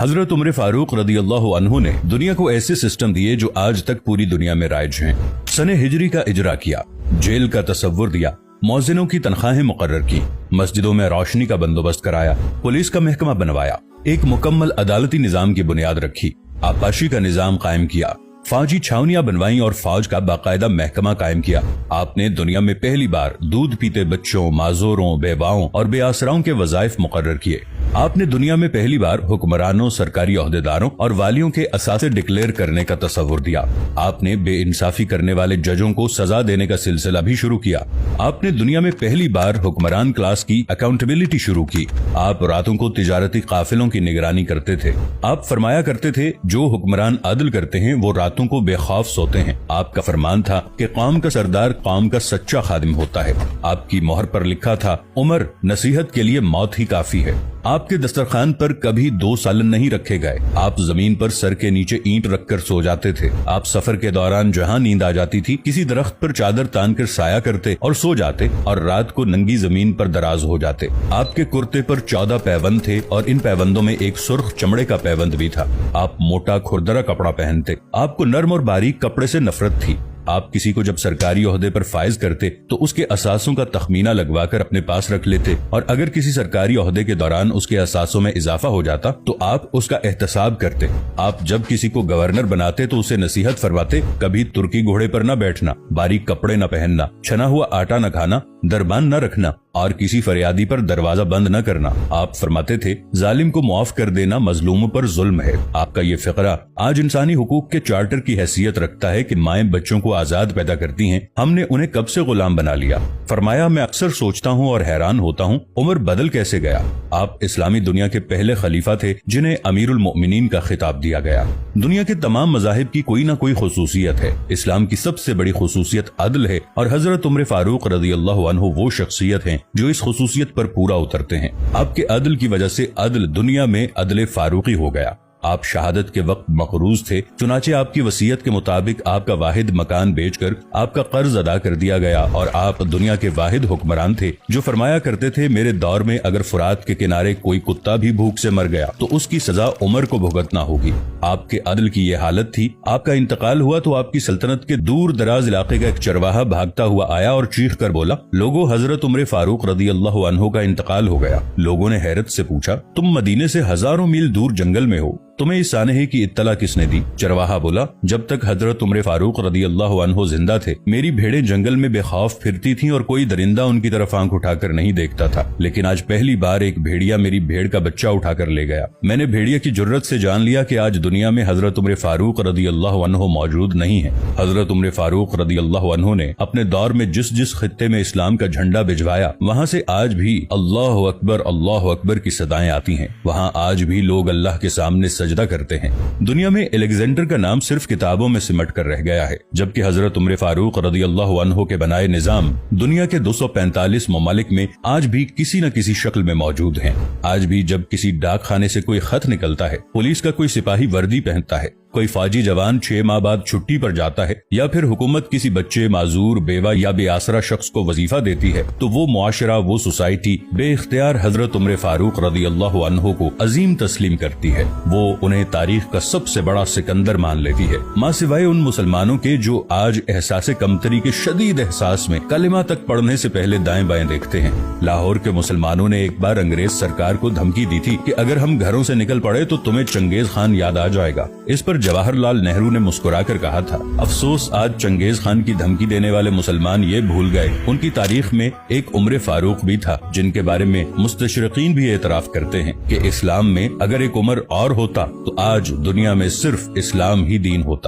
हजरत उमर फारूक रदी अल्लाह अन्हु ने दुनिया को ऐसे सिस्टम दिए जो आज तक पूरी दुनिया में राइज हैं। सने हिजरी का इजरा किया, जेल का तसव्वुर दिया, मौजिनों की तनख्वाहें मुकर्रर की, मस्जिदों में रोशनी का बंदोबस्त कराया, पुलिस का महकमा बनवाया, एक मुकम्मल अदालती निजाम की बुनियाद रखी, आपाशी का निजाम कायम किया, फौजी छावनियां बनवाई और फौज का बाकायदा महकमा कायम किया। आपने दुनिया में पहली बार दूध पीते बच्चों, माजूरों, बेवाओं और बेआसराओं के वज़ाइफ मुकर्रर किए। आपने दुनिया में पहली बार हुक्मरानों, सरकारी ओहदेदारों और वालियों के असासे डिक्लेयर करने का तस्वुर दिया। आपने बेइंसाफी करने वाले जजों को सजा देने का सिलसिला भी शुरू किया। आपने दुनिया में पहली बार हुक्मरान क्लास की अकाउंटेबिलिटी शुरू की। आप रातों को तिजारती काफिलों की निगरानी करते थे। आप फरमाया करते थे, जो हुक्मरान अदल करते हैं वो रातों को बेखौफ सोते हैं। आपका फरमान था कि कौम का सरदार कौम का सच्चा खादिम होता है। आपकी मोहर पर लिखा था, उमर नसीहत के लिए मौत ही काफी है। आपके दस्तरखान पर कभी 2 सालन नहीं रखे गए। आप जमीन पर सर के नीचे ईंट रखकर सो जाते थे। आप सफर के दौरान जहां नींद आ जाती थी, किसी दरख्त पर चादर तान कर साया करते और सो जाते और रात को नंगी जमीन पर दराज हो जाते। आपके कुर्ते पर 14 पैबंद थे और इन पैबंदों में एक सुर्ख चमड़े का पैबंद भी था। आप मोटा खुरदरा कपड़ा पहनते। आपको नर्म और बारीक कपड़े से नफरत थी। आप किसी को जब सरकारी ओहदे पर फाइज करते तो उसके असासों का तखमीना लगवाकर अपने पास रख लेते और अगर किसी सरकारी ओहदे के दौरान उसके असासों में इजाफा हो जाता तो आप उसका एहतसाब करते। आप जब किसी को गवर्नर बनाते तो उसे नसीहत फरमाते, कभी तुर्की घोड़े पर न बैठना, बारीक कपड़े न पहनना, छना हुआ आटा न खाना, दरबान न रखना और किसी फरियादी पर दरवाजा बंद न करना। आप फरमाते थे, जालिम को मुआफ कर देना मजलूमों पर जुल्म है। आपका ये फिक्रा आज इंसानी हुकूक के चार्टर की हैसियत रखता है कि माएं बच्चों को आजाद पैदा करती हैं, हमने उन्हें कब से गुलाम बना लिया। फरमाया, मैं अक्सर सोचता हूँ और हैरान होता हूँ, उमर बदल कैसे गया। आप इस्लामी दुनिया के पहले खलीफा थे जिन्हें अमीरुल मोमिनीन का खिताब दिया गया। दुनिया के तमाम मज़ाहिब की कोई न कोई खुसूसियत है। इस्लाम की सबसे बड़ी खुसूसियत अदल है और हजरत उमर फारूक रज़ी अल्लाहु अन्हु वो शख्सियत हैं जो इस खुसूसियत पर पूरा उतरते हैं। आपके अदल की वजह से अदल दुनिया में अदल फारूकी हो गया। आप शहादत के वक्त मकरूज थे, चुनाचे आपकी वसीयत के मुताबिक आपका वाहिद मकान बेचकर आपका कर्ज अदा कर दिया गया और आप दुनिया के वाहिद हुक्मरान थे जो फरमाया करते थे, मेरे दौर में अगर फुरात के किनारे कोई कुत्ता भी भूख से मर गया तो उसकी सजा उमर को भुगतना होगी। आपके अदल की ये हालत थी। आपका इंतकाल हुआ तो आपकी सल्तनत के दूर दराज इलाके का एक चरवाहा भागता हुआ आया और चीख कर बोला, लोगों, हजरत उमर फारूक रदी अल्लाह अन्हु का इंतकाल हो गया। लोगों ने हैरत से पूछा, तुम मदीने से हजारों मील दूर जंगल में हो, तुम्हें इस सानहे की इत्तला किसने दी। चरवाहा बोला, जब तक हजरत उमर फारूक रदी अल्लाह अन्हु जिंदा थे मेरी भेड़ें जंगल में बेखौफ फिरती थीं और कोई दरिंदा उनकी तरफ आंख उठाकर नहीं देखता था, लेकिन आज पहली बार एक भेड़िया मेरी भेड़ का बच्चा उठाकर ले गया। मैंने भेड़िया की जुर्रत से जान लिया कि आज दुनिया में हजरत उमर फारूक रदी अल्लाह अन्हु मौजूद नहीं है। हजरत उमर फारूक रदी अल्लाह अन्हु ने अपने दौर में जिस जिस खित्ते में इस्लाम का झंडा भिजवाया वहाँ से आज भी अल्लाह अकबर की सदाएं आती हैं। वहाँ आज भी लोग अल्लाह के सामने सजदा करते हैं। दुनिया में अलेक्जेंडर का नाम सिर्फ किताबों में सिमट कर रह गया है, जबकि हजरत उमर फारूक रदी अल्लाह अन्हु के बनाए निजाम दुनिया के 245 ममालिक में आज भी किसी न किसी शक्ल में मौजूद हैं। आज भी जब किसी डाक खाने से कोई खत निकलता है, पुलिस का कोई सिपाही वर्दी पहनता है, कोई फौजी जवान 6 माह बाद छुट्टी पर जाता है या फिर हुकूमत किसी बच्चे, माजूर, बेवा या बेआसरा शख्स को वजीफा देती है तो वो मुआशरा, वो सोसाइटी बेइख्तियार हजरत उमर फारूक रदी अल्लाह अन्हु को अजीम तस्लीम करती है। वो उन्हें तारीख का सबसे बड़ा सिकंदर मान लेती है, माँ सिवाय उन मुसलमानों के जो आज एहसासे कमतरी के शदीद एहसास में कलिमा तक पढ़ने से पहले दाएं बाएं देखते हैं। लाहौर के मुसलमानों ने एक बार अंग्रेज सरकार को धमकी दी थी कि अगर हम घरों से निकल पड़े तो तुम्हें चंगेज खान याद आ जाएगा। इस पर जवाहरलाल नेहरू ने मुस्कुराकर कहा था, अफसोस आज चंगेज खान की धमकी देने वाले मुसलमान ये भूल गए उनकी तारीख में एक उमर फारूक भी था, जिनके बारे में मुस्तशरिकीन भी एतराफ करते हैं कि इस्लाम में अगर एक उमर और होता तो आज दुनिया में सिर्फ इस्लाम ही दीन होता।